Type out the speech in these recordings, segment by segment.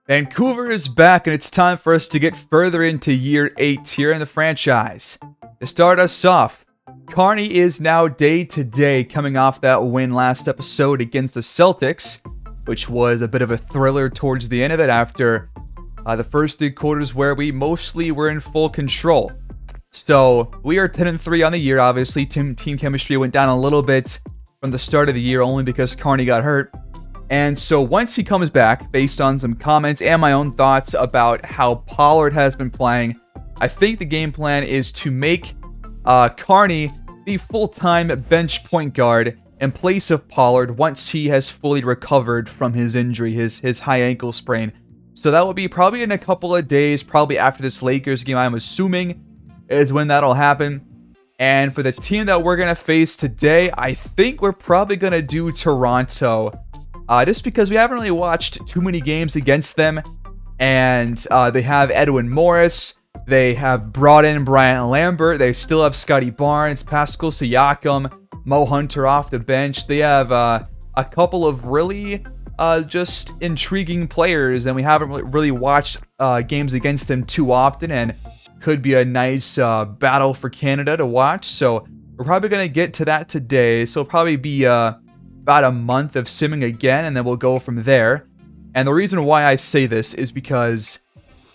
Vancouver is back, and it's time for us to get further into year 8 here in the franchise. To start us off, Carney is now day-to-day coming off that win last episode against the Celtics, which was a bit of a thriller towards the end of it after the first 3 quarters where we mostly were in full control. So we are 10-3 on the year. Obviously, team chemistry went down a little bit from the start of the year only because Carney got hurt. And so once he comes back, based on some comments and my own thoughts about how Pollard has been playing, I think the game plan is to make Carney the full-time bench point guard in place of Pollard once he has fully recovered from his injury, his high ankle sprain. So that will be probably in a couple of days, probably after this Lakers game, I'm assuming, is when that'll happen. And for the team that we're going to face today, I think we're probably going to do Toronto. Just because we haven't really watched too many games against them. And they have Edwin Morris. They have brought in Brian Lambert. They still have Scotty Barnes, Pascal Siakam, Mo Hunter off the bench. They have a couple of really just intriguing players. And we haven't really watched games against them too often. And could be a nice battle for Canada to watch. So we're probably going to get to that today. So it'll probably be about a month of simming again, and then we'll go from there. And the reason why I say this is because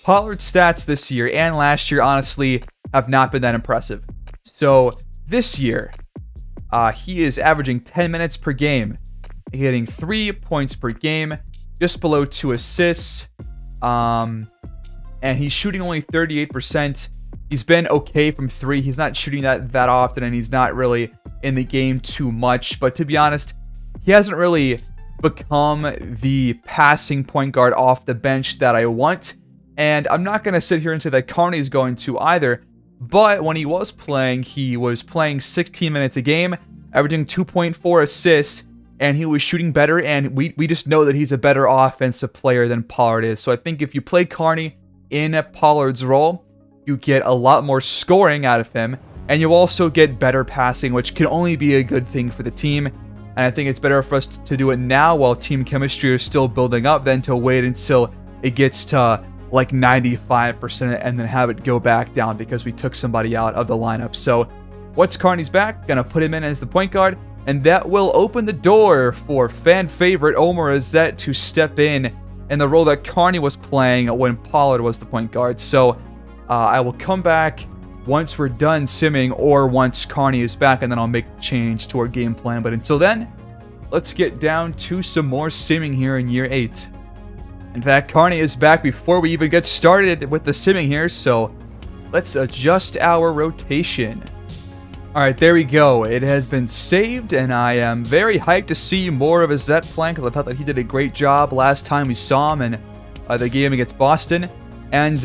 Pollard's stats this year and last year, honestly, have not been that impressive. So this year, he is averaging 10 minutes per game, getting 3 points per game, just below 2 assists, and he's shooting only 38%. He's been okay from 3. He's not shooting that often, and he's not really in the game too much. But to be honest, he hasn't really become the passing point guard off the bench that I want. And I'm not going to sit here and say that Carney is going to either. But when he was playing 16 minutes a game, averaging 2.4 assists, and he was shooting better. And we just know that he's a better offensive player than Pollard is. So I think if you play Carney in Pollard's role, you get a lot more scoring out of him. And you also get better passing, which can only be a good thing for the team. And I think it's better for us to do it now while team chemistry is still building up than to wait until it gets to like 95% and then have it go back down because we took somebody out of the lineup. So once Carney's back, gonna put him in as the point guard, and that will open the door for fan favorite Omer Azette to step in the role that Carney was playing when Pollard was the point guard. So I will come back once we're done simming or once Carney is back, and then I'll make a change to our game plan. But until then, let's get down to some more simming here in year 8. In fact, Carney is back before we even get started with the simming here, so let's adjust our rotation. Alright, there we go. It has been saved, and I am very hyped to see more of Azette playing because I thought that he did a great job last time we saw him in the game against Boston. And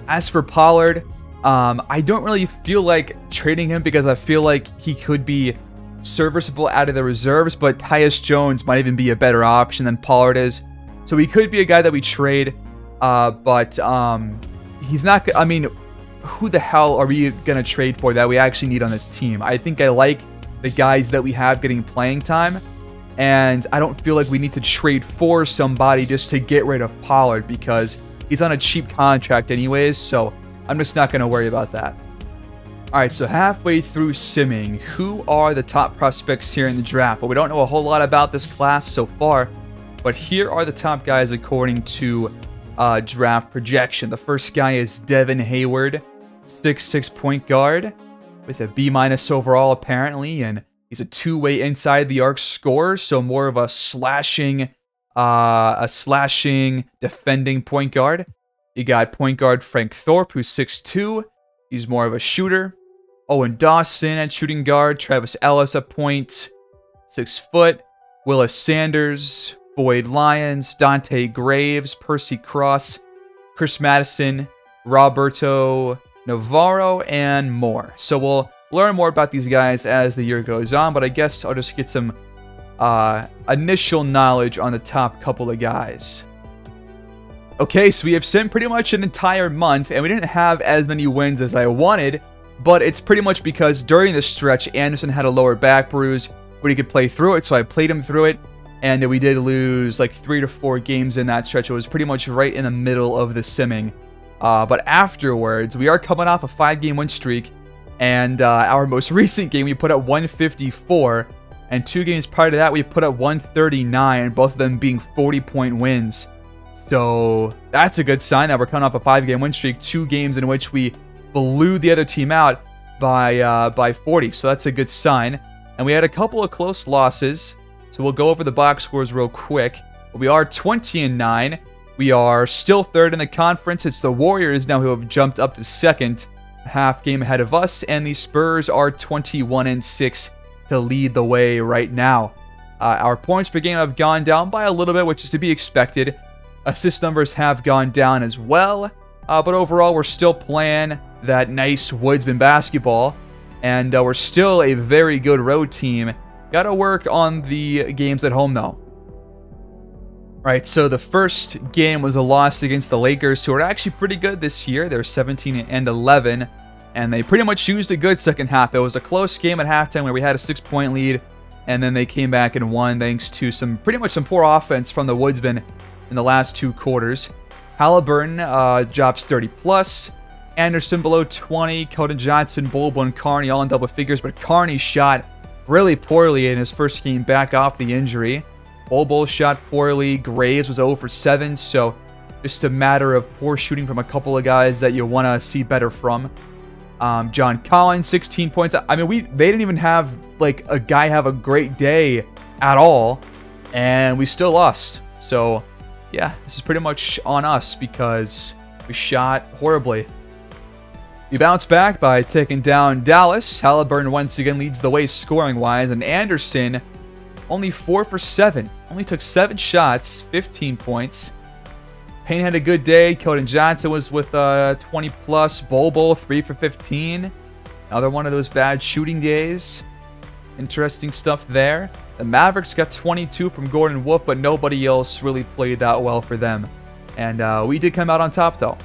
as for Pollard, I don't really feel like trading him because I feel like he could be serviceable out of the reserves, but Tyus Jones might even be a better option than Pollard is. So he could be a guy that we trade, but he's not. I mean, who the hell are we going to trade for that we actually need on this team? I think I like the guys that we have getting playing time, and I don't feel like we need to trade for somebody just to get rid of Pollard because he's on a cheap contract anyways, so I'm just not going to worry about that. Alright, so halfway through simming, who are the top prospects here in the draft? Well, we don't know a whole lot about this class so far, but here are the top guys according to draft projection. The first guy is Devin Hayward, 6'6" point guard with a B- overall apparently, and he's a two-way inside the arc scorer, so more of a slashing defending point guard. You got point guard Frank Thorpe, who's 6'2". He's more of a shooter. Owen Dawson at shooting guard. Travis Ellis at point, 6 foot. Willis Sanders, Boyd Lyons, Dante Graves, Percy Cross, Chris Madison, Roberto Navarro, and more. So we'll learn more about these guys as the year goes on, but I guess I'll just get some initial knowledge on the top couple of guys. Okay, so we have simmed pretty much an entire month, and we didn't have as many wins as I wanted, but it's pretty much because during this stretch, Anderson had a lower back bruise, but he could play through it, so I played him through it. And we did lose like 3 to 4 games in that stretch. It was pretty much right in the middle of the simming. But afterwards, we are coming off a 5-game win streak. And our most recent game, we put at 154. And 2 games prior to that, we put at 139, both of them being 40-point wins. So that's a good sign that we're coming off a 5-game win streak, 2 games in which we blew the other team out by 40. So that's a good sign. And we had a couple of close losses. So we'll go over the box scores real quick. We are 20-9. We are still 3rd in the conference. It's the Warriors now who have jumped up to 2nd, a half game ahead of us. And the Spurs are 21-6 to lead the way right now. Our points per game have gone down by a little bit, which is to be expected. Assist numbers have gone down as well. But overall, we're still playing that nice Woodsman basketball. And we're still a very good road team. Got to work on the games at home, though. Right, so the first game was a loss against the Lakers, who are actually pretty good this year. They're 17-11, and they pretty much used a good second half. It was a close game at halftime where we had a 6-point lead, and then they came back and won thanks to pretty much some poor offense from the Woodsmen in the last 2 quarters. Halliburton drops 30+. Anderson below 20. Keldon Johnson, Bulbo, and Carney all in double figures, but Carney shot really poorly in his first game back off the injury. Bulbo shot poorly. Graves was 0 for 7, so just a matter of poor shooting from a couple of guys that you want to see better from. John Collins, 16 points. I mean, they didn't even have like a guy have a great day at all, and we still lost. So yeah, this is pretty much on us because we shot horribly. We bounce back by taking down Dallas. Halliburton once again leads the way scoring-wise, and Anderson only 4 for 7. Only took 7 shots, 15 points. Payne had a good day. Keldon Johnson was with 20+. Bulbo, 3 for 15. Another one of those bad shooting days. Interesting stuff there. The Mavericks got 22 from Gordon Wolf, but nobody else really played that well for them. And we did come out on top, though.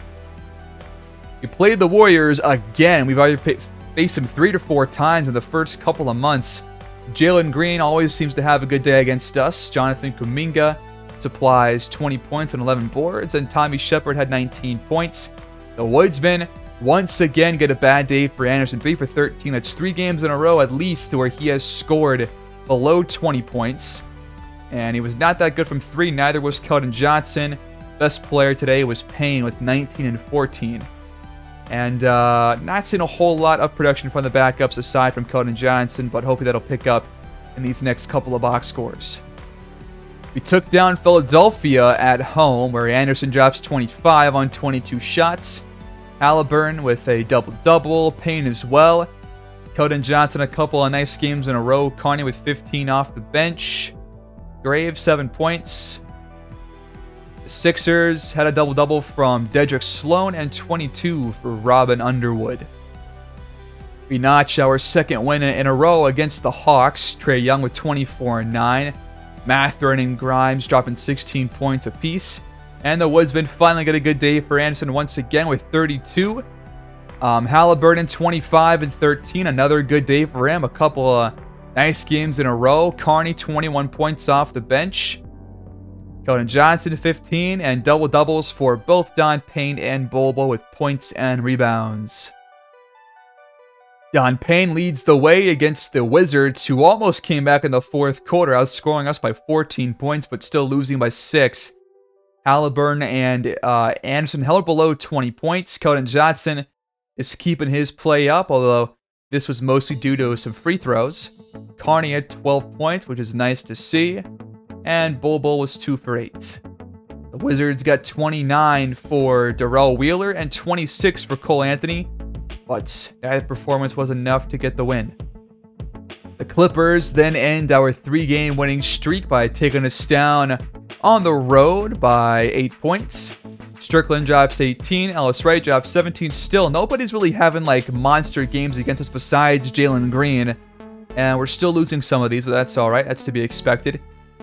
We played the Warriors again. We've already faced them 3 to 4 times in the first couple of months. Jalen Green always seems to have a good day against us. Jonathan Kuminga supplies 20 points and 11 boards, and Tommy Shepard had 19 points. The Woodsmen once again get a bad day for Anderson, 3 for 13. That's 3 games in a row at least where he has scored below 20 points. And he was not that good from 3. Neither was Keldon Johnson. Best player today was Payne with 19 and 14. And not seeing a whole lot of production from the backups aside from Keldon Johnson, but hopefully that'll pick up in these next couple of box scores. We took down Philadelphia at home, where Anderson drops 25 on 22 shots. Halliburton with a double-double. Payne as well. Keldon Johnson a couple of nice games in a row. Carney with 15 off the bench. Graves 7 points. The Sixers had a double-double from Dedrick Sloan and 22 for Robin Underwood. We notch our second win in a row against the Hawks. Trae Young with 24 and 9. Mathurin and Grimes dropping 16 points apiece. And the Woodsmen finally get a good day for Anderson once again with 32. Halliburton 25 and 13. Another good day for him. A couple of nice games in a row. Carney 21 points off the bench. Keldon Johnson 15, and double-doubles for both Don Payne and Bulbo with points and rebounds. Don Payne leads the way against the Wizards, who almost came back in the fourth quarter, outscoring us by 14 points, but still losing by 6. Halliburton and Anderson held below 20 points. Keldon Johnson is keeping his play up, although this was mostly due to some free throws. Carney had 12 points, which is nice to see. And Bulbo was 2 for 8. The Wizards got 29 for Darrell Wheeler and 26 for Cole Anthony, but that performance was enough to get the win. The Clippers then end our 3-game winning streak by taking us down on the road by 8 points. Strickland drops 18, Ellis Wright drops 17. Still, nobody's really having like monster games against us besides Jalen Green, and we're still losing some of these, but that's all right. That's to be expected.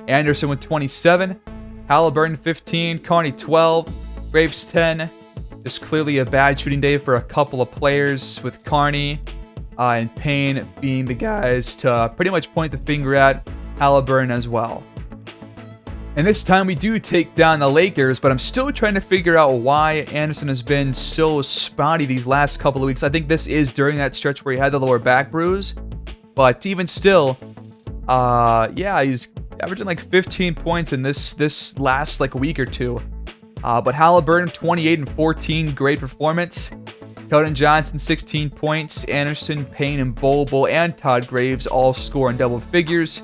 Anderson with 27, Halliburton 15, Carney 12, Graves 10. Just clearly a bad shooting day for a couple of players, with Carney and Payne being the guys to pretty much point the finger at. Halliburton as well. And this time we do take down the Lakers, but I'm still trying to figure out why Anderson has been so spotty these last couple of weeks. I think this is during that stretch where he had the lower back bruise. But even still, yeah, he's averaging like 15 points in this last like week or two. But Halliburton, 28 and 14, great performance. Keldon Johnson, 16 points. Anderson, Payne, and Bol and Todd Graves all score in double figures.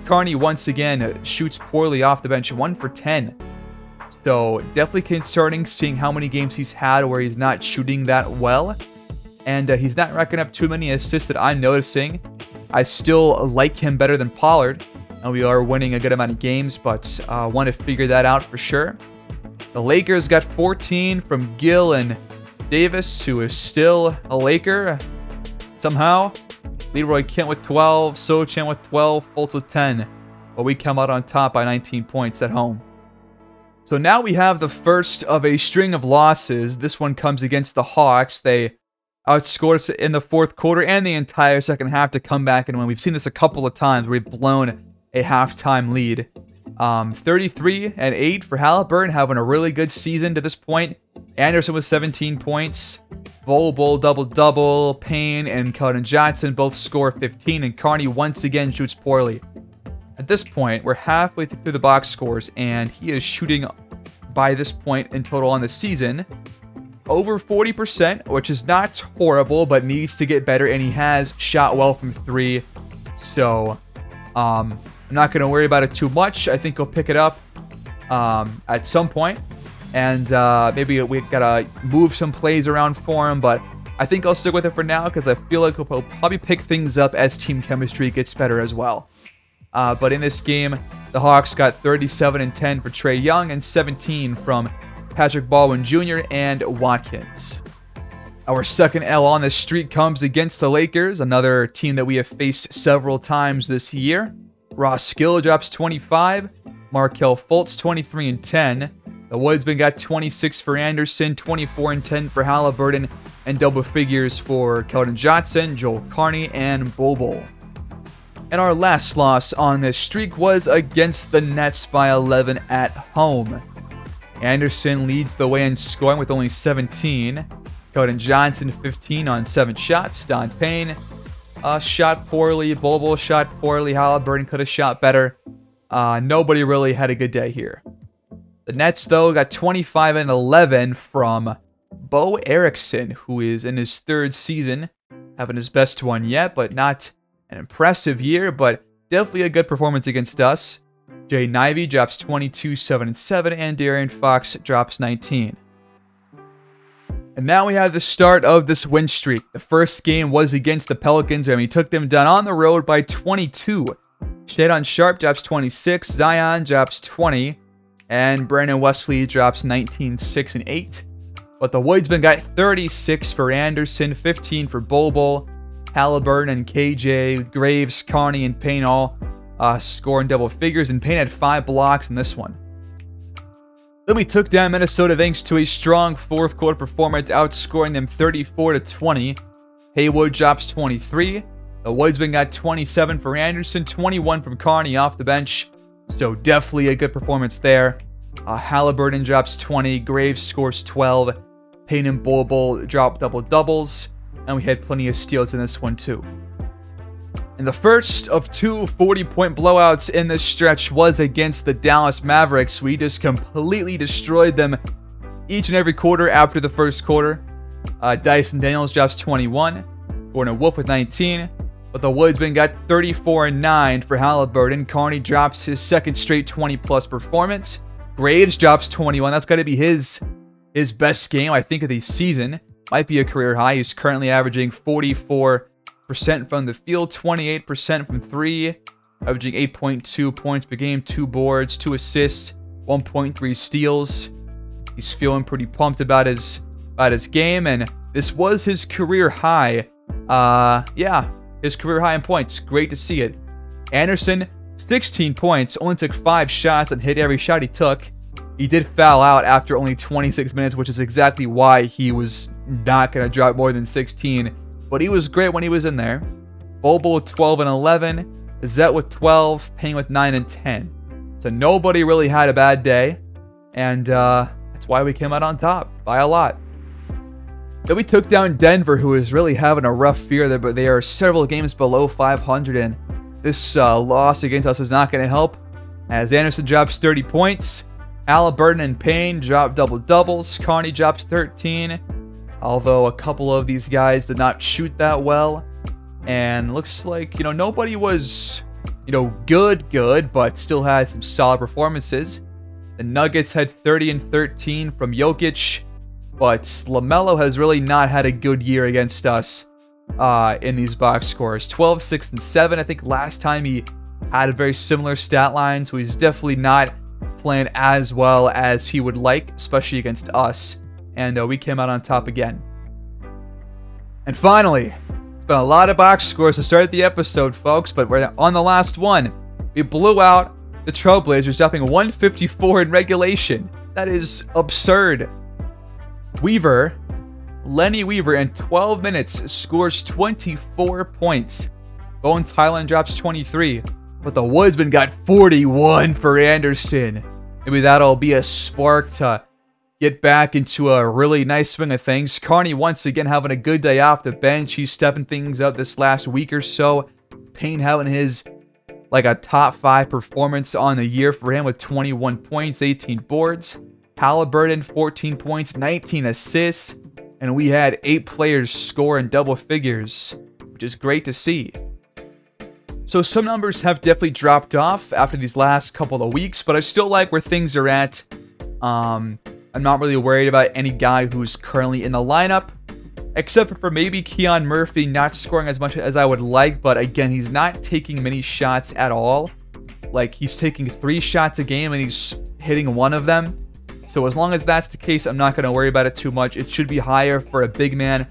Carney once again shoots poorly off the bench, 1 for 10. So definitely concerning seeing how many games he's had where he's not shooting that well. And he's not racking up too many assists that I'm noticing. I still like him better than Pollard. And we are winning a good amount of games, but want to figure that out for sure. The Lakers got 14 from Gill and Davis, who is still a Laker somehow. Leroy Kent with 12, Sochan with 12, Fultz with 10. But we come out on top by 19 points at home. So now we have the first of a string of losses. This one comes against the Hawks. They outscored us in the fourth quarter and the entire second half to come back and win. We've seen this a couple of times where we've blown a halftime lead. 33 and 8 for Halliburton, having a really good season to this point. Anderson with 17 points. Bol double-double. Payne and Keldon Johnson both score 15, and Carney once again shoots poorly. At this point, we're halfway through the box scores, and he is shooting, by this point in total on the season, over 40%, which is not horrible, but needs to get better, and he has shot well from 3. So, I'm not going to worry about it too much. I think he'll pick it up at some point. And maybe we gotta move some plays around for him, but I think I'll stick with it for now because I feel like he'll probably pick things up as team chemistry gets better as well. But in this game, the Hawks got 37 and 10 for Trae Young and 17 from Patrick Baldwin Jr. and Watkins. Our second L on this streak comes against the Lakers, another team that we have faced several times this year. Ross Gill drops 25, Markelle Fultz 23 and 10. The Woodsmen got 26 for Anderson, 24 and 10 for Halliburton, and double figures for Keldon Johnson, Joel Carney, and Bol. And our last loss on this streak was against the Nets by 11 at home. Anderson leads the way in scoring with only 17. Keldon Johnson 15 on 7 shots. Don Payne shot poorly. Bol shot poorly. Halliburton could have shot better. Nobody really had a good day here. The Nets, though, got 25 and 11 from Bo Erickson, who is in his 3rd season, having his best one yet, but not an impressive year, but definitely a good performance against us. Jay Nivey drops 22, 7 and 7, and De'Aaron Fox drops 19. And now we have the start of this win streak. The first game was against the Pelicans, and we took them down on the road by 22. Shadon Sharpe drops 26, Zion drops 20, and Brandon Wesley drops 19, 6, and 8. But the Woodsmen got 36 for Anderson, 15 for Bol, Halliburton, and KJ, Graves, Carney, and Payne all scoring double figures, and Payne had 5 blocks in this one. Then we took down Minnesota thanks to a strong fourth quarter performance, outscoring them 34-20. Haywood drops 23. The Woodsmen got 27 for Anderson, 21 from Carney off the bench. So definitely a good performance there. Halliburton drops 20. Graves scores 12. Payne and Bol drop double-doubles. And we had plenty of steals in this one too. And the first of 2 40-point blowouts in this stretch was against the Dallas Mavericks. We just completely destroyed them each and every quarter after the first quarter. Dyson Daniels drops 21. Gordon Wolf with 19. But the Woodsmen got 34 and 9 for Halliburton. Carney drops his 2nd straight 20-plus performance. Graves drops 21. That's got to be his best game, I think, of the season. Might be a career high. He's currently averaging 44% from the field, 28% from 3, averaging 8.2 points per game, 2 boards, 2 assists, 1.3 steals. He's feeling pretty pumped about his game, and this was his career high. Yeah. His career high in points. Great to see it. Anderson, 16 points, only took 5 shots and hit every shot he took. He did foul out after only 26 minutes, which is exactly why he was not going to drop more than 16. But he was great when he was in there. Bol with 12 and 11. Zet with 12. Payne with 9 and 10. So nobody really had a bad day. And that's why we came out on top by a lot. Then we took down Denver, who is really having a rough year there, but they are several games below 500, and this loss against us is not going to help, as Anderson drops 30 points, Halliburton and Payne drop double-doubles, Carney drops 13, although a couple of these guys did not shoot that well, and looks like, nobody was, good, but still had some solid performances. The Nuggets had 30 and 13 from Jokic, but LaMelo has really not had a good year against us in these box scores. 12, 6, and 7. I think last time he had a very similar stat line, so he's definitely not playing as well as he would like, especially against us. And we came out on top again. And finally, it's been a lot of box scores to start the episode, folks, but we're on the last one. We blew out the Trailblazers, dropping 154 in regulation. That is absurd. Lenny Weaver, in 12 minutes, scores 24 points. Bones Highland drops 23. But the Woodsmen got 41 for Anderson. Maybe that'll be a spark to get back into a really nice swing of things. Carney once again having a good day off the bench. He's stepping things up this last week or so. Payne having his, a top 5 performance on the year for him with 21 points, 18 boards. Halliburton, 14 points, 19 assists, and we had 8 players score in double figures, which is great to see. So some numbers have definitely dropped off after these last couple of weeks, but I still like where things are at. I'm not really worried about any guy who's currently in the lineup, except for maybe Keon Murphy not scoring as much as I would like, but again, he's not taking many shots at all. He's taking 3 shots a game and he's hitting 1 of them. So as long as that's the case, I'm not going to worry about it too much. It should be higher for a big man,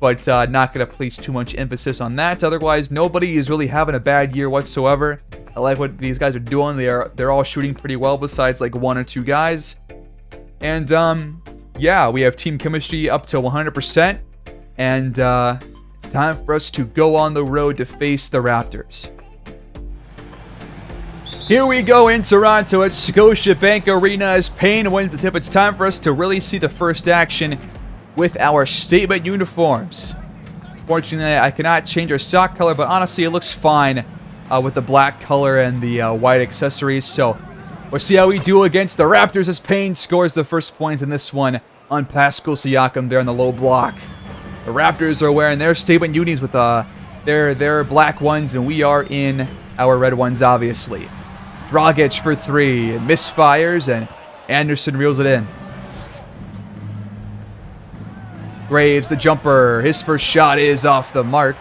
but not going to place too much emphasis on that. Otherwise, nobody is really having a bad year whatsoever. I like what these guys are doing. They're all shooting pretty well besides 1 or 2 guys. And yeah, we have team chemistry up to 100%. And it's time for us to go on the road to face the Raptors. Here we go in Toronto at Scotiabank Arena as Payne wins the tip. It's time for us to really see the first action with our statement uniforms. Fortunately, I cannot change our sock color, but honestly, it looks fine with the black color and the white accessories. So we'll see how we do against the Raptors as Payne scores the first points in this one on Pascal Siakam there on the low block. The Raptors are wearing their statement unis with their black ones, and we are in our red ones, obviously. Dragic for 3, misfires, and Anderson reels it in. Graves, the jumper, his first shot is off the mark.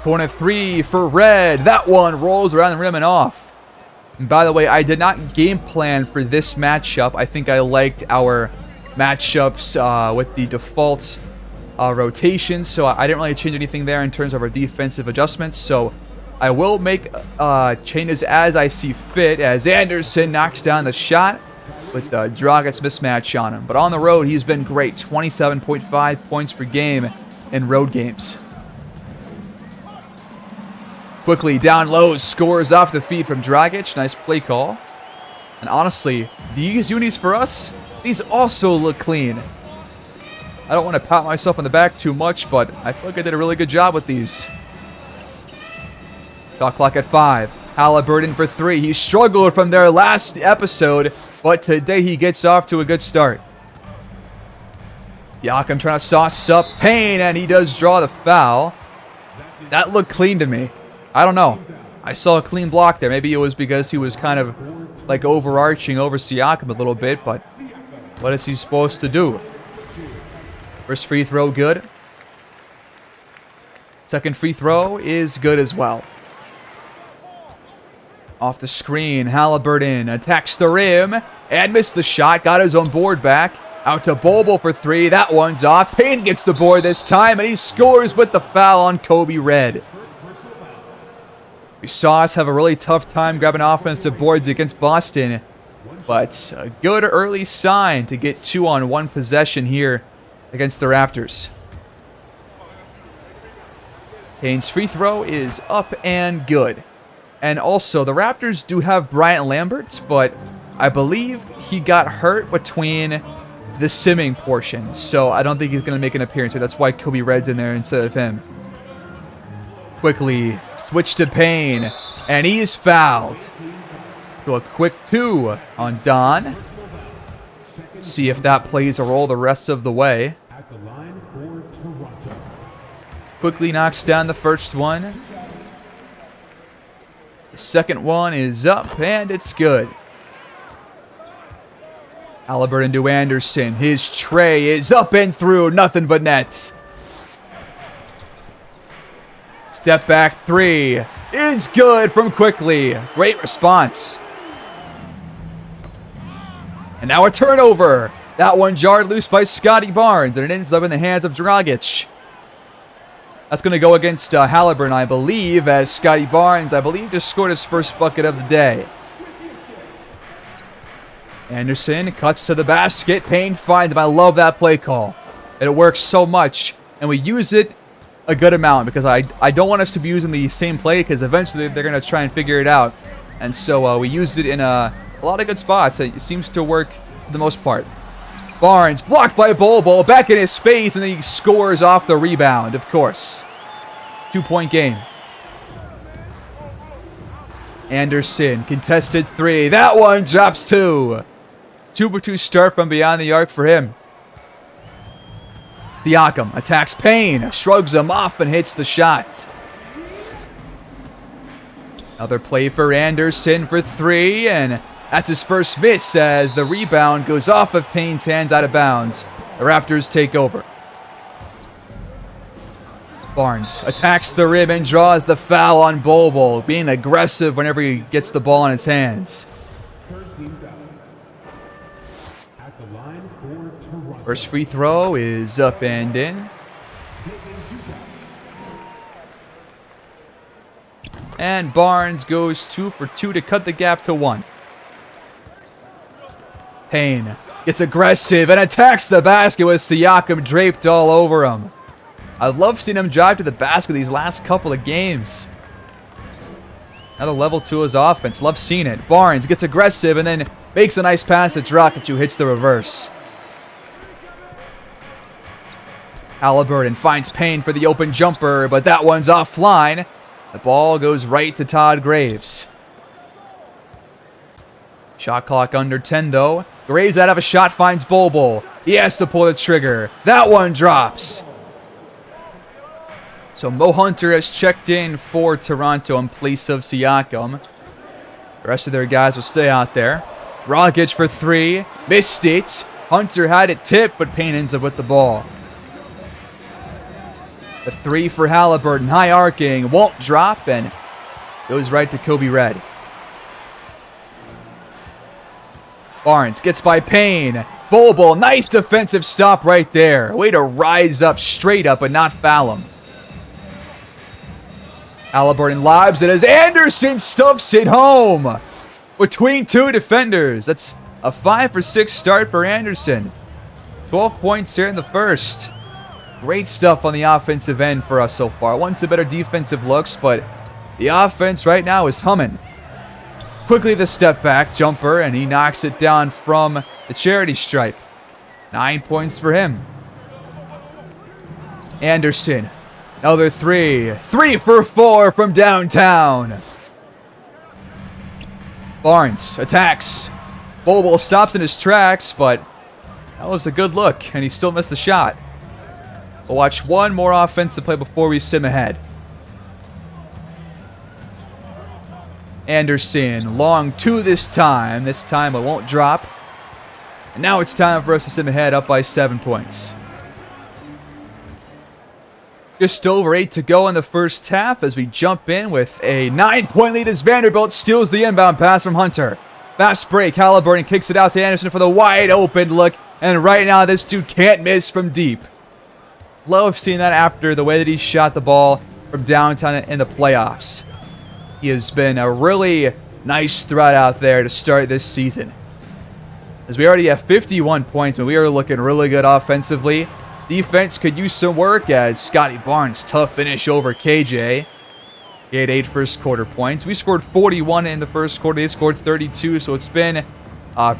Corner 3 for Red, that one rolls around the rim and off. And by the way, I did not game plan for this matchup. I think I liked our matchups with the default rotations, so I didn't really change anything there in terms of our defensive adjustments, so I will make changes as I see fit, as Anderson knocks down the shot with the Dragic mismatch on him. But on the road, he's been great. 27.5 points per game in road games. Quickly down low, scores off the feed from Dragic. Nice play call. And honestly, these unis for us, these also look clean. I don't want to pat myself on the back too much, but I feel like I did a really good job with these. Shot clock at 5. Halliburton for 3. He struggled from their last episode, but today he gets off to a good start. Siakam trying to sauce up Payne, and he does draw the foul. That looked clean to me. I don't know. I saw a clean block there. Maybe it was because he was kind of overarching over Siakam a little bit, but what is he supposed to do? First free throw good. Second free throw is good as well. Off the screen, Halliburton attacks the rim and missed the shot. Got his own board back. Out to Bobo for 3. That one's off. Payne gets the board this time, and he scores with the foul on Kobe Red. We saw us have a really tough time grabbing offensive boards against Boston, but a good early sign to get 2 on 1 possession here against the Raptors. Payne's free throw is up and good. And also, the Raptors do have Bryant Lambert, but I believe he got hurt between the simming portion. So I don't think he's going to make an appearance here. That's why Kobe Red's in there instead of him. Quickly switch to Payne, and he is fouled. So a quick 2 on Don. See if that plays a role the rest of the way. Quickly knocks down the first one. The second one is up, and it's good. Halliburton to Anderson. His tray is up and through. Nothing but nets. Step back 3 is good from Quickly. Great response. And now a turnover. That one jarred loose by Scotty Barnes, and it ends up in the hands of Dragic. That's going to go against Halliburton, I believe, as Scotty Barnes, I believe, just scored his first bucket of the day. Anderson cuts to the basket. Payne finds him. I love that play call. And it works so much, and we use it a good amount because I don't want us to be using the same play because eventually they're going to try and figure it out. And so we used it in a lot of good spots. It seems to work for the most part. Barnes blocked by Bol back in his face, and then he scores off the rebound, of course. 2-point game. Anderson, contested 3. That one drops 2. 2-for-2 start from beyond the arc for him. Siakam attacks Payne, shrugs him off, and hits the shot. Another play for Anderson for 3, and that's his first miss as the rebound goes off of Payne's hands out of bounds. The Raptors take over. Barnes attacks the rim and draws the foul on Bol, being aggressive whenever he gets the ball in his hands. First free throw is up and in. And Barnes goes 2 for 2 to cut the gap to 1. Payne gets aggressive and attacks the basket with Siakam draped all over him. I've loved seeing him drive to the basket these last couple of games. Another level to his offense. Love seeing it. Barnes gets aggressive and then makes a nice pass to Dragic, who hits the reverse. Halliburton finds Payne for the open jumper, but that one's offline. The ball goes right to Todd Graves. Shot clock under 10, though. Graves out of a shot finds Bol. He has to pull the trigger. That one drops. So Mo Hunter has checked in for Toronto in place of Siakam. The rest of their guys will stay out there. Dragic for 3. Missed it. Hunter had it tipped, but Payne ends up with the ball. The 3 for Halliburton. High arcing. Won't drop and goes right to Kobe Red. Barnes gets by Payne. Bol, nice defensive stop right there. Way to rise up straight up and not foul him. Halliburton lobs it as Anderson stuffs it home. Between 2 defenders. That's a 5 for 6 start for Anderson. 12 points here in the first. Great stuff on the offensive end for us so far. Won some better defensive looks, but the offense right now is humming. Quickly the step back jumper, and he knocks it down from the charity stripe. 9 points for him. Anderson, another 3. 3 for 4 from downtown. Barnes attacks. Bol stops in his tracks, but that was a good look, and he still missed the shot. We'll watch one more offensive play before we sim ahead. Anderson, long 2 this time. This time it won't drop. And now it's time for us to sim ahead, up by 7 points. Just over 8 to go in the first half as we jump in with a 9-point lead as Vanderbilt steals the inbound pass from Hunter. Fast break, Halliburton kicks it out to Anderson for the wide open look. And right now this dude can't miss from deep. Love seeing that after the way that he shot the ball from downtown in the playoffs. He has been a really nice threat out there to start this season. As we already have 51 points, and we are looking really good offensively. Defense could use some work as Scotty Barnes' tough finish over KJ. He had 8 first quarter points. We scored 41 in the first quarter. They scored 32, so it's been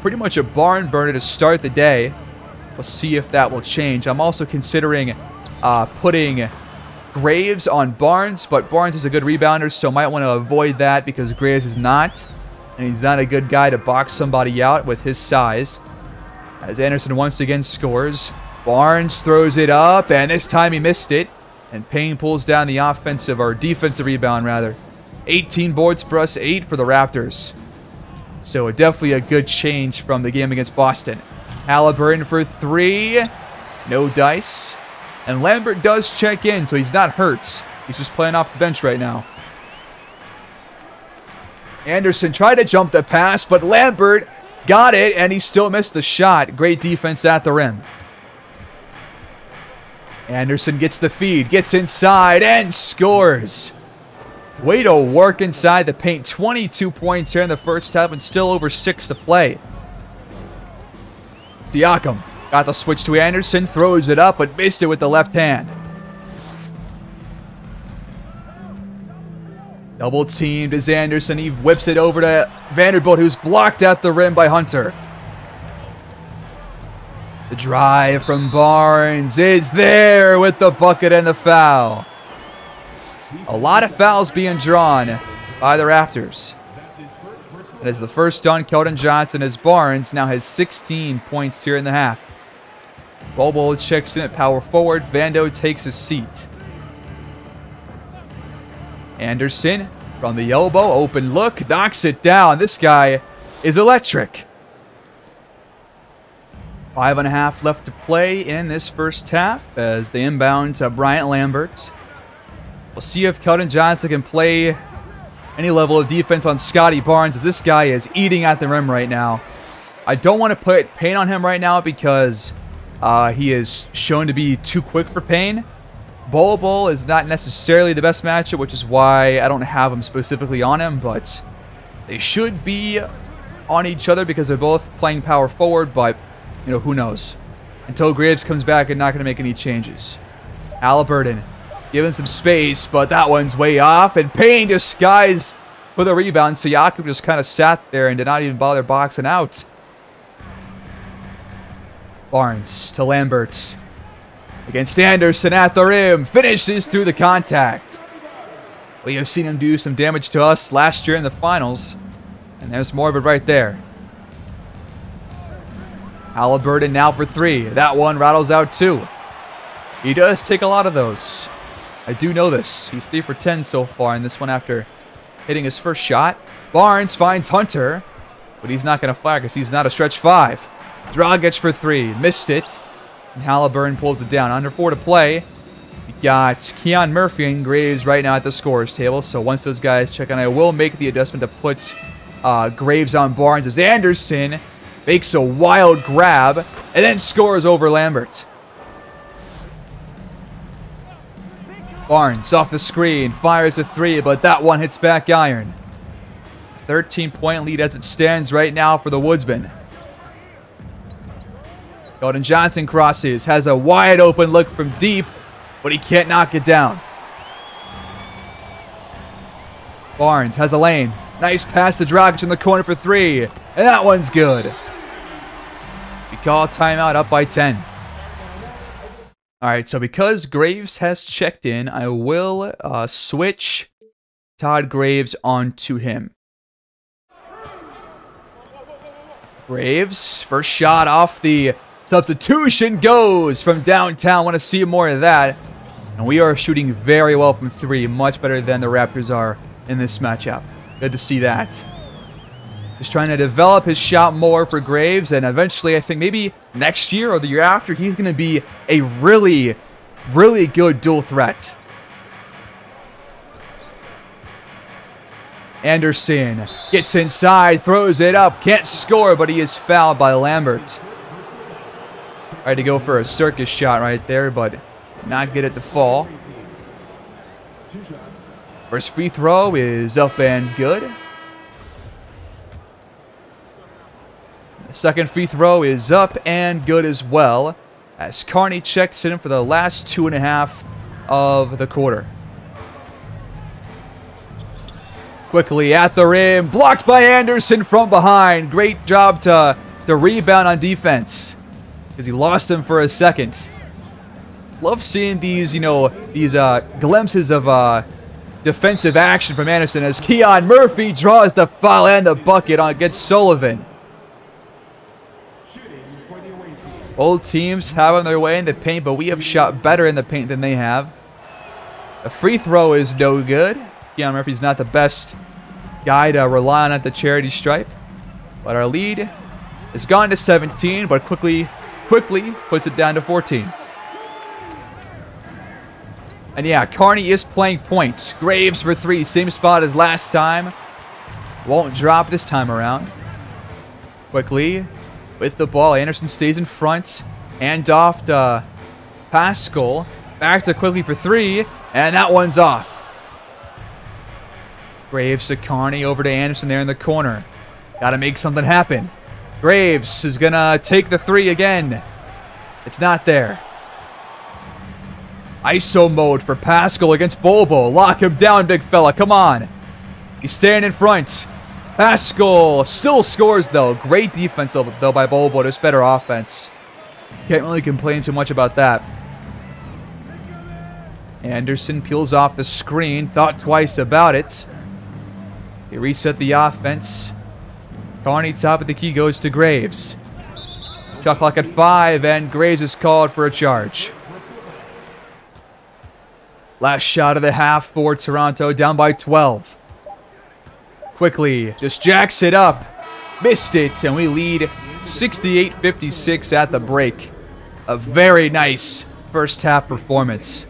pretty much a barn burner to start the day. We'll see if that will change. I'm also considering putting Graves on Barnes, but Barnes is a good rebounder, so might want to avoid that because Graves is not. And he's not a good guy to box somebody out with his size. As Anderson once again scores. Barnes throws it up, and this time he missed it. And Payne pulls down the defensive rebound, rather. 18 boards for us, 8 for the Raptors. So definitely a good change from the game against Boston. Halliburton for 3. No dice. And Lambert does check in, so he's not hurt. He's just playing off the bench right now. Anderson tried to jump the pass, but Lambert got it, and he still missed the shot. Great defense at the rim. Anderson gets the feed, gets inside, and scores. Way to work inside the paint. 22 points here in the first half, and still over 6 to play. Siakam got the switch to Anderson, throws it up, but missed it with the left hand. Double teamed is Anderson. He whips it over to Vanderbilt, who's blocked at the rim by Hunter. The drive from Barnes is there with the bucket and the foul. A lot of fouls being drawn by the Raptors. It is the first on Keldon Johnson as Barnes now has 16 points here in the half. Bobo checks in at power forward. Vando takes his seat. Anderson from the elbow, open look, knocks it down. This guy is electric. 5.5 left to play in this first half as they inbound to Bryant Lambert. We'll see if Keldon Johnson can play any level of defense on Scotty Barnes, as this guy is eating at the rim right now. I don't want to put Payne on him right now because he is shown to be too quick for Payne. Bol is not necessarily the best matchup, which is why I don't have him specifically on him, but they should be on each other because they're both playing power forward, but, you know, who knows? Until Graves comes back, and not going to make any changes. Halliburton given some space, but that one's way off, and Payne disguised for the rebound. Siakam just kind of sat there and did not even bother boxing out. Barnes to Lambert. Against Anderson at the rim. Finishes through the contact. We have seen him do some damage to us last year in the finals. And there's more of it right there. Halliburton now for 3. That one rattles out too. He does take a lot of those. I do know this. He's 3 for 10 so far in this one after hitting his first shot. Barnes finds Hunter. But he's not going to flag because he's not a stretch 5. Dragic for 3. Missed it. And Halliburton pulls it down. Under 4 to play. We got Keon Murphy and Graves right now at the scorer's table. So once those guys check in, I will make the adjustment to put Graves on Barnes as Anderson makes a wild grab and then scores over Lambert. Barnes off the screen, fires a 3, but that one hits back iron. 13-point lead as it stands right now for the Woodsmen. Keldon Johnson crosses, has a wide open look from deep, but he can't knock it down. Barnes has a lane. Nice pass to Dragic in the corner for 3, and that one's good. We call timeout, up by 10. All right, so because Graves has checked in, I will switch Todd Graves onto him. Graves, first shot off the substitution goes from downtown. Want to see more of that. And we are shooting very well from 3, much better than the Raptors are in this matchup. Good to see that. Just trying to develop his shot more for Graves, and eventually I think maybe next year or the year after, he's going to be a really, really good dual threat. Anderson gets inside, throws it up, can't score, but he is fouled by Lambert. Tried to go for a circus shot right there, but not get it to fall. First free throw is up and good. The second free throw is up and good as well, as Carney checks in for the last 2.5 of the quarter. Quickly at the rim. Blocked by Anderson from behind. Great job to rebound on defense, because he lost him for a second. Love seeing these, these glimpses of defensive action from Anderson as Keon Murphy draws the foul and the bucket against Sullivan. Both teams having their way in the paint, but we have shot better in the paint than they have. A free throw is no good. Keon Murphy's not the best guy to rely on at the charity stripe. But our lead has gone to 17, but quickly puts it down to 14. And yeah, Carney is playing point. Graves for 3, same spot as last time. Won't drop this time around. Quickly with the ball, Anderson stays in front. And off to Pascal. Back to Quickly for 3, and that one's off. Graves to Carney, over to Anderson there in the corner. Gotta make something happen. Graves is gonna take the 3 again. It's not there. ISO mode for Pascal against Bobo. Lock him down, big fella. Come on. He's staying in front. Pascal still scores, though. Great defense, though, by Bobo. Just better offense. Can't really complain too much about that. Anderson peels off the screen. Thought twice about it. They reset the offense. Carney, top of the key, goes to Graves. Shot clock at 5, and Graves is called for a charge. Last shot of the half for Toronto, down by 12. Quickly, just jacks it up. Missed it, and we lead 68-56 at the break. A very nice first half performance.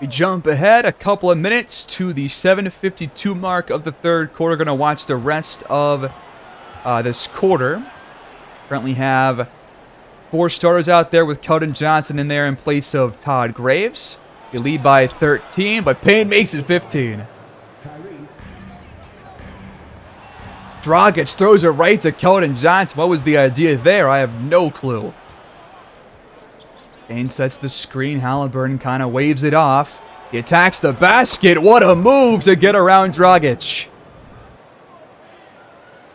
We jump ahead a couple of minutes to the 7:52 mark of the third quarter. Going to watch the rest of this quarter. Currently have 4 starters out there with Keldon Johnson in there in place of Todd Graves. We lead by 13, but Payne makes it 15. Dragic throws it right to Keldon Johnson. What was the idea there? I have no clue. Payne sets the screen. Halliburton kind of waves it off. He attacks the basket. What a move to get around Dragic.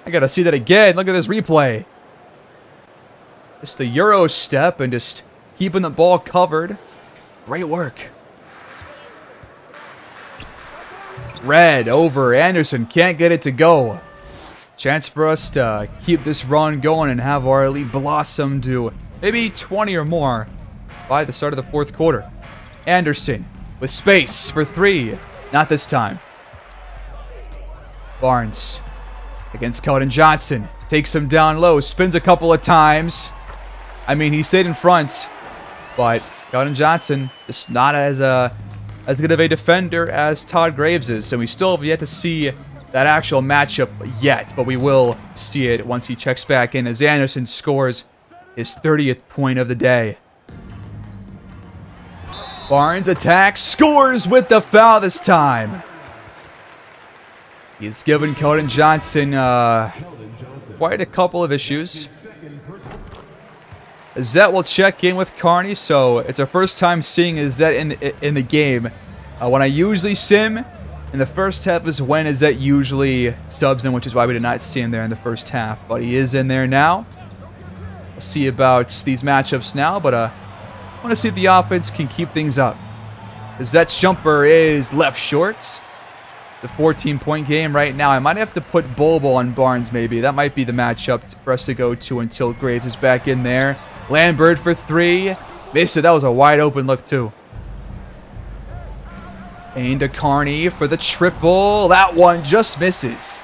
I got to see that again. Look at this replay. Just the Euro step and just keeping the ball covered. Great work. Red over Anderson. Can't get it to go. Chance for us to keep this run going and have our lead blossom to maybe 20 or more by the start of the fourth quarter. Anderson with space for 3. Not this time. Barnes against Keldon Johnson. Takes him down low. Spins a couple of times. I mean, he stayed in front. But Keldon Johnson is not as good of a defender as Todd Graves is. So we still have yet to see that actual matchup yet. But we will see it once he checks back in as Anderson scores his 30th point of the day. Barnes attacks, scores with the foul this time. He's given Keldon Johnson quite a couple of issues. Zet will check in with Carney, so it's our first time seeing Zet in the game. When I usually sim in the first half is when Zet usually subs in, which is why we did not see him there in the first half. But he is in there now. We'll see about these matchups now, but I want to see if the offense can keep things up. Zet's jumper is left short. The 14-point game right now. I might have to put Bobo on Barnes maybe. That might be the matchup for us to go to until Graves is back in there. Lambert for 3. Missed it. That was a wide open look too. And to Carney for the triple. That one just misses.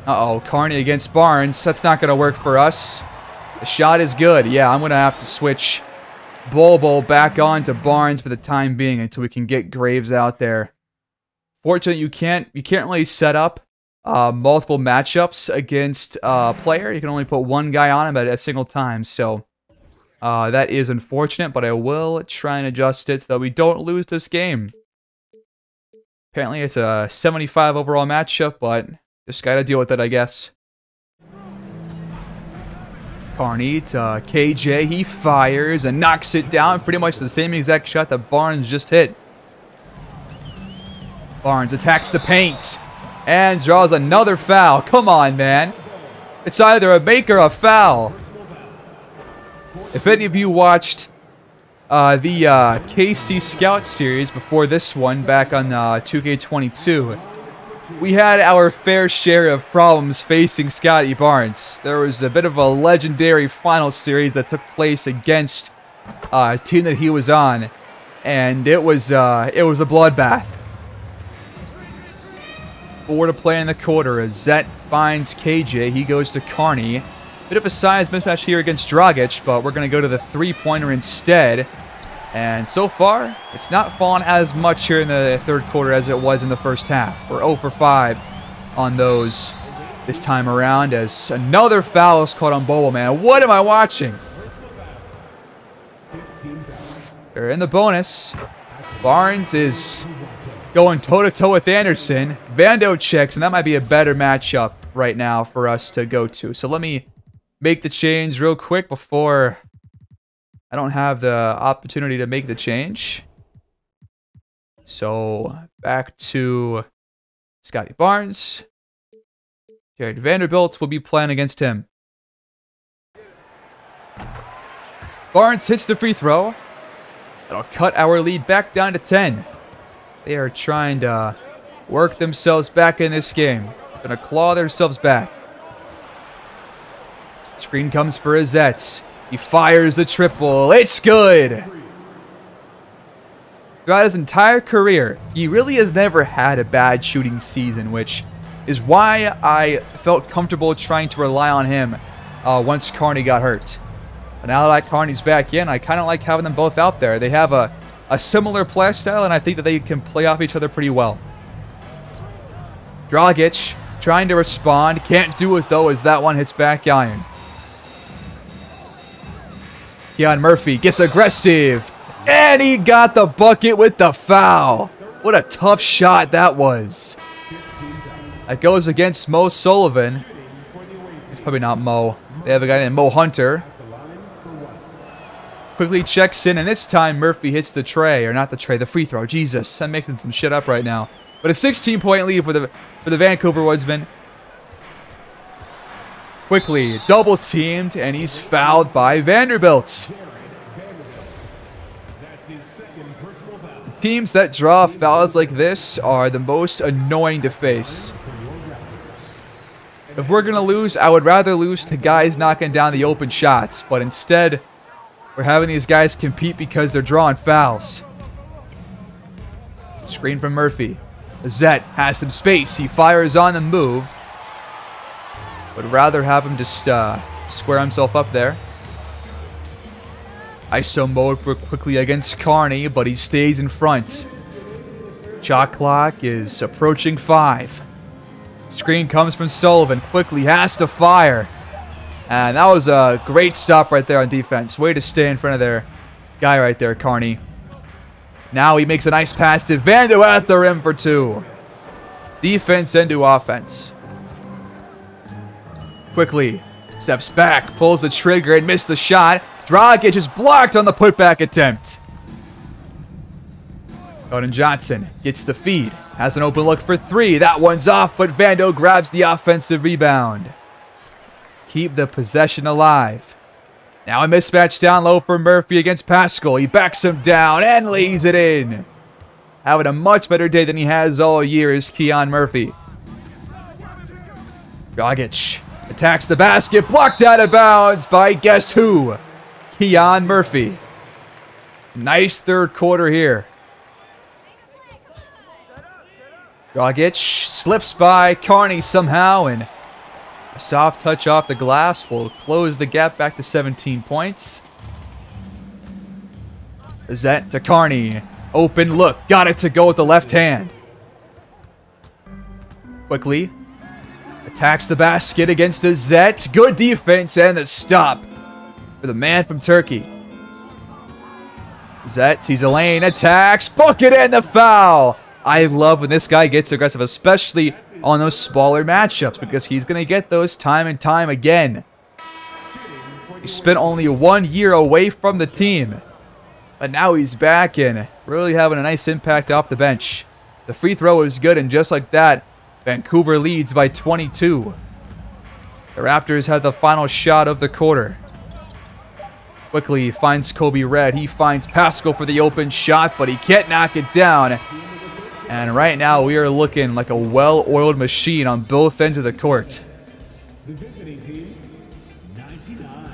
Uh-oh. Carney against Barnes. That's not going to work for us. The shot is good. Yeah, I'm going to have to switch Bobo back on to Barnes for the time being until we can get Graves out there. Fortunately, you can't really set up multiple matchups against a player. You can only put one guy on him at a single time. So that is unfortunate, but I will try and adjust it so that we don't lose this game. Apparently, it's a 75 overall matchup, but just got to deal with it, I guess. Carney to KJ. He fires and knocks it down. Pretty much the same exact shot that Barnes just hit. Barnes attacks the paint and draws another foul. Come on, man. It's either a make or a foul. If any of you watched the KC Scout series before this one back on 2K22, we had our fair share of problems facing Scotty Barnes. There was a bit of a legendary final series that took place against a team that he was on, and it was a bloodbath. 4 to play in the quarter as Zet finds KJ. He goes to Carney. Bit of a size mismatch here against Dragic, but we're going to go to the three-pointer instead. And so far, it's not fallen as much here in the third quarter as it was in the first half. We're 0 for 5 on those this time around as another foul is caught on Bobo, man. What am I watching? They're in the bonus. Barnes is going toe-to-toe with Anderson. Vando checks, and that might be a better matchup right now for us to go to. So let me make the change real quick before I don't have the opportunity to make the change. So back to Scotty Barnes. Jared Vanderbilt will be playing against him. Barnes hits the free throw. That'll cut our lead back down to 10. They are trying to work themselves back in this game. Gonna claw themselves back. Screen comes for Azette. He fires the triple. It's good. Throughout his entire career, he really has never had a bad shooting season, which is why I felt comfortable trying to rely on him once Carney got hurt. But now that Carney's back in, I kind of like having them both out there. They have a similar play style, and I think that they can play off each other pretty well. Dragic trying to respond. Can't do it, though, as that one hits back iron. Keon Murphy gets aggressive, and he got the bucket with the foul. What a tough shot that was. That goes against Mo Sullivan. It's probably not Mo. They have a guy named Mo Hunter. Quickly checks in, and this time Murphy hits the tray, or not the tray, the free throw. Jesus, I'm making some shit up right now. But a 16-point lead for the Vancouver Woodsmen. Quickly double teamed, and he's fouled by Vanderbilt. The teams that draw fouls like this are the most annoying to face. If we're gonna lose, I would rather lose to guys knocking down the open shots, but instead, we're having these guys compete because they're drawing fouls. Screen from Murphy. Zet has some space. He fires on the move. Would rather have him just square himself up there. ISO mode for quickly against Carney, but he stays in front. Shot clock is approaching 5. Screen comes from Sullivan. Quickly has to fire. And that was a great stop right there on defense. Way to stay in front of their guy right there, Carney. Now he makes a nice pass to Vando at the rim for 2. Defense into offense. Quickly steps back, pulls the trigger, and missed the shot. Dragic is blocked on the putback attempt. Odin Johnson gets the feed. Has an open look for 3. That one's off, but Vando grabs the offensive rebound. Keep the possession alive. Now a mismatch down low for Murphy against Pascal. He backs him down and lays it in. Having a much better day than he has all year is Keon Murphy. Dragic attacks the basket, blocked out of bounds by guess who? Keon Murphy. Nice third quarter here. Dragic slips by Carney somehow, and a soft touch off the glass will close the gap back to 17 points. Zet to Carney. Open look. Got it to go with the left hand. Quickly attacks the basket against a Zet. Good defense and the stop for the man from Turkey. Zet sees a lane. Attacks. Bucket and the foul. I love when this guy gets aggressive, especially on those smaller matchups, because he's going to get those time and time again. He spent only 1 year away from the team. But now he's back and really having a nice impact off the bench. The free throw is good, and just like that, Vancouver leads by 22. The Raptors have the final shot of the quarter. Quickly finds Kobe Red. He finds Pascal for the open shot, but he can't knock it down. And right now we are looking like a well-oiled machine on both ends of the court. The visiting team, 99.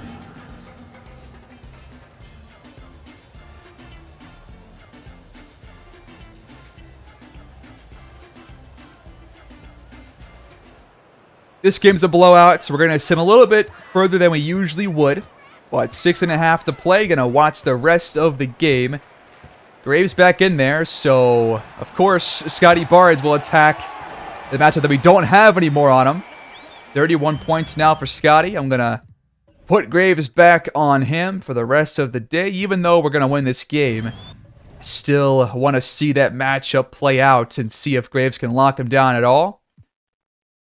This game's a blowout, so we're going to sim a little bit further than we usually would. But 6.5 to play. Gonna watch the rest of the game. Graves back in there, so of course Scotty Barnes will attack the matchup that we don't have anymore on him. 31 points now for Scotty. I'm gonna put Graves back on him for the rest of the day. Even though we're gonna win this game, still want to see that matchup play out and see if Graves can lock him down at all.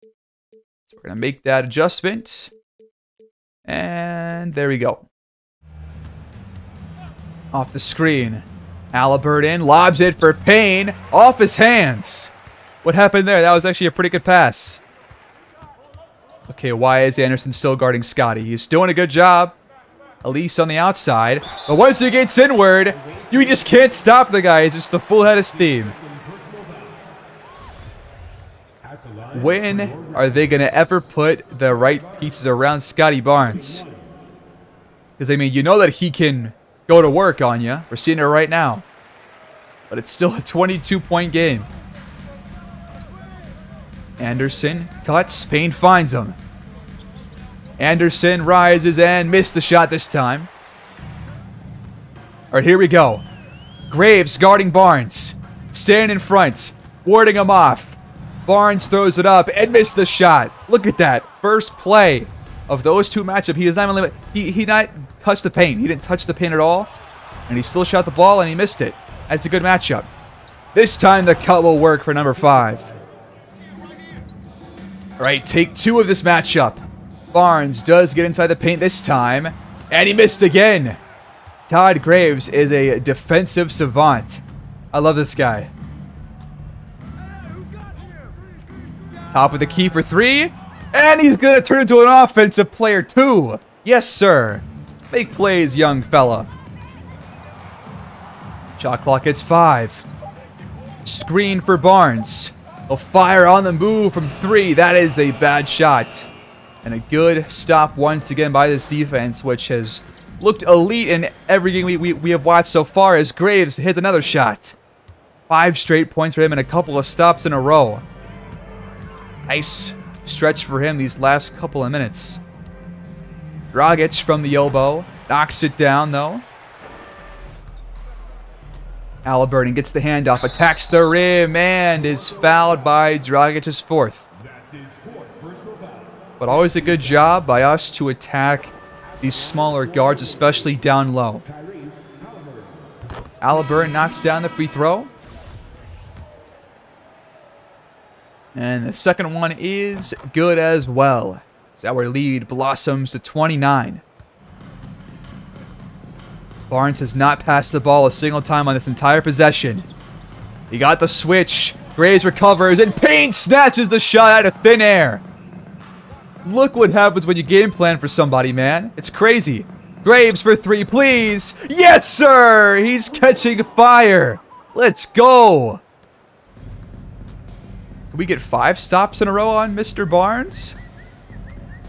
So we're gonna make that adjustment. And there we go. Off the screen. Halliburton lobs it for Payne. Off his hands. What happened there? That was actually a pretty good pass. Okay, why is Anderson still guarding Scotty? He's doing a good job. At least on the outside. But once he gets inward, you just can't stop the guy. He's just a full head of steam. When are they going to ever put the right pieces around Scotty Barnes? Because, I mean, you know that he can go to work on you. We're seeing it right now. But it's still a 22-point game. Anderson cuts. Payne finds him. Anderson rises and missed the shot this time. All right, here we go. Graves guarding Barnes. Staying in front. Warding him off. Barnes throws it up and missed the shot. Look at that. First play of those two matchups. He does not even he not touch the paint. He didn't touch the paint at all. And he still shot the ball and he missed it. That's a good matchup. This time the cut will work for number 5. All right, take 2 of this matchup. Barnes does get inside the paint this time. And he missed again. Todd Graves is a defensive savant. I love this guy. Top of the key for 3. And he's going to turn into an offensive player too. Yes, sir. Make plays, young fella. Shot clock hits 5. Screen for Barnes. He'll fire on the move from 3. That is a bad shot. And a good stop once again by this defense, which has looked elite in every game we have watched so far, as Graves hits another shot. 5 straight points for him and a couple of stops in a row. Nice stretch for him these last couple of minutes. Dragic from the elbow. Knocks it down, though. Halliburton gets the handoff, attacks the rim, and is fouled by Dragic's 4th. But always a good job by us to attack these smaller guards, especially down low. Halliburton knocks down the free throw. And the second one is good as well. So our lead blossoms to 29. Barnes has not passed the ball a single time on this entire possession. He got the switch. Graves recovers, and Payne snatches the shot out of thin air. Look what happens when you game plan for somebody, man. It's crazy. Graves for 3, please. Yes, sir. He's catching fire. Let's go. Can we get 5 stops in a row on Mr. Barnes?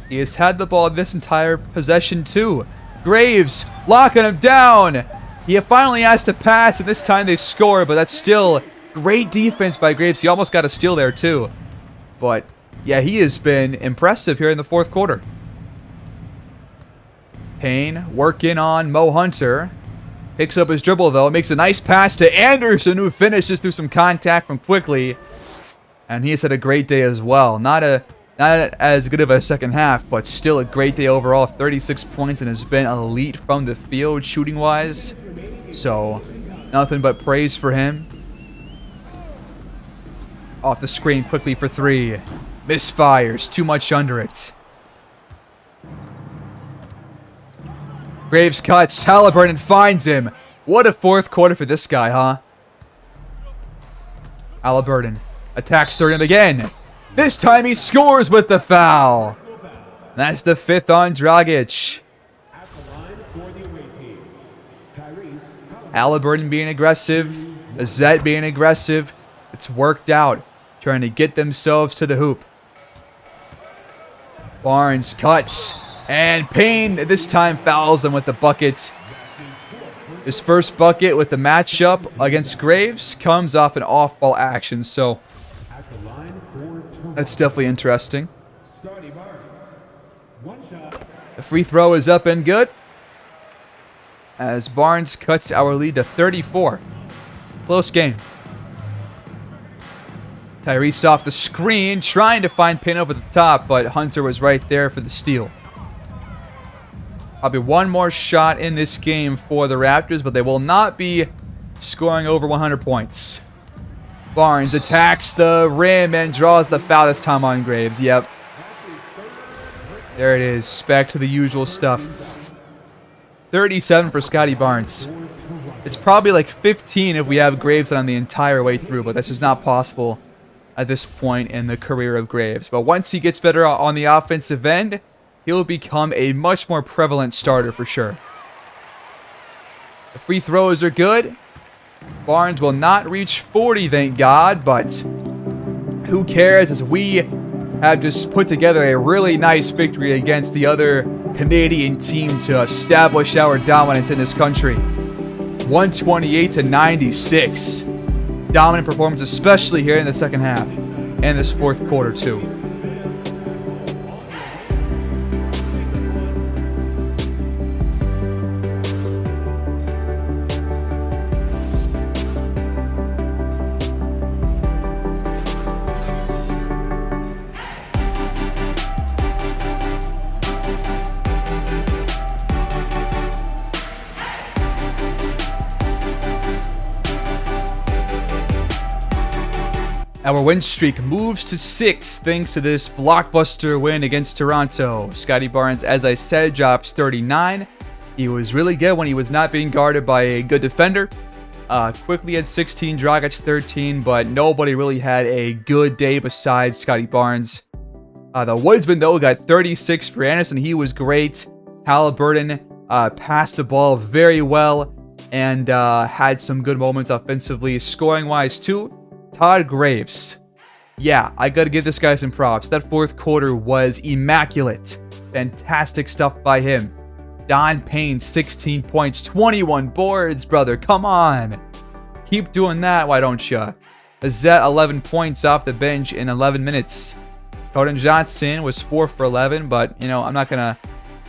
He has had the ball this entire possession too. Graves locking him down. He finally has to pass, and this time they score, but that's still great defense by Graves. He almost got a steal there too. But yeah, he has been impressive here in the 4th quarter. Payne working on Mo Hunter. Picks up his dribble though. Makes a nice pass to Anderson, who finishes through some contact from Quickly. And he has had a great day as well. Not as good of a second half, but still a great day overall. 36 points and has been elite from the field shooting-wise. So, nothing but praise for him. Off the screen quickly for 3. Misfires. Too much under it. Graves cuts. Halliburton finds him. What a fourth quarter for this guy, huh? Halliburton attacks third again. This time he scores with the foul. That's the 5th on Dragic. Halliburton being aggressive. Zet being aggressive. It's worked out. Trying to get themselves to the hoop. Barnes cuts. And Payne this time fouls him with the bucket. His first bucket with the matchup against Graves comes off an off-ball action. So that's definitely interesting. The free throw is up and good, as Barnes cuts our lead to 34. Close game. Tyrese off the screen, trying to find Payne over the top, but Hunter was right there for the steal. Probably one more shot in this game for the Raptors, but they will not be scoring over 100 points. Barnes attacks the rim and draws the foul this time on Graves. Yep. There it is. Back to the usual stuff. 37 for Scotty Barnes. It's probably like 15 if we have Graves on the entire way through, but that's just not possible at this point in the career of Graves. But once he gets better on the offensive end, he'll become a much more prevalent starter for sure. The free throws are good. Barnes will not reach 40, thank God, but who cares, as we have just put together a really nice victory against the other Canadian team to establish our dominance in this country. 128-96. Dominant performance, especially here in the second half and this fourth quarter too. Our win streak moves to 6 thanks to this blockbuster win against Toronto. Scotty Barnes, as I said, drops 39. He was really good when he was not being guarded by a good defender. Quickly had 16, Dragic 13, but nobody really had a good day besides Scotty Barnes. The Woodsmen, though, got 36 for Anderson. He was great. Halliburton passed the ball very well and had some good moments offensively, scoring-wise, too. Todd Graves. Yeah, I gotta give this guy some props. That fourth quarter was immaculate. Fantastic stuff by him. Don Payne, 16 points, 21 boards, brother. Come on. Keep doing that, why don't you? Zet, 11 points off the bench in 11 minutes. Cody Johnson was 4 for 11, but, you know, I'm not gonna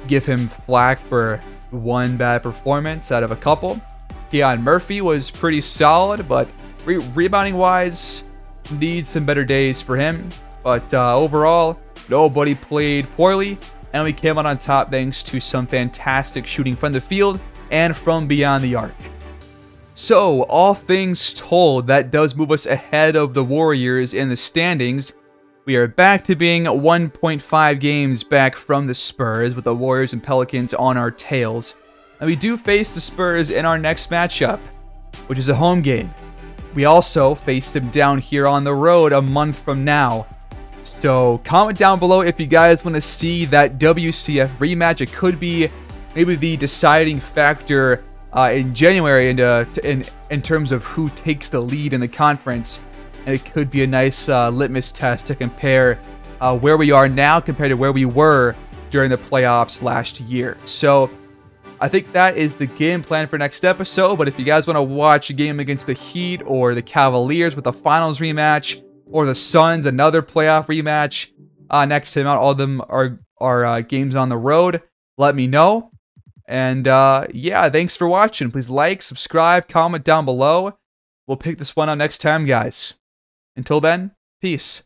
give him flack for one bad performance out of a couple. Keon Murphy was pretty solid, but rebounding-wise, needs some better days for him. But overall, nobody played poorly, and we came out on top thanks to some fantastic shooting from the field and from beyond the arc. So, all things told, that does move us ahead of the Warriors in the standings. We are back to being 1.5 games back from the Spurs, with the Warriors and Pelicans on our tails. And we do face the Spurs in our next matchup, which is a home game. We also face them down here on the road a month from now. So comment down below if you guys want to see that WCF rematch. It could be maybe the deciding factor in January in terms of who takes the lead in the conference. And it could be a nice litmus test to compare where we are now compared to where we were during the playoffs last year. So I think that is the game plan for next episode, but if you guys want to watch a game against the Heat or the Cavaliers with a finals rematch, or the Suns, another playoff rematch next time out, all of them are games on the road, let me know. And yeah, thanks for watching. Please like, subscribe, comment down below. We'll pick this one up next time, guys. Until then, peace.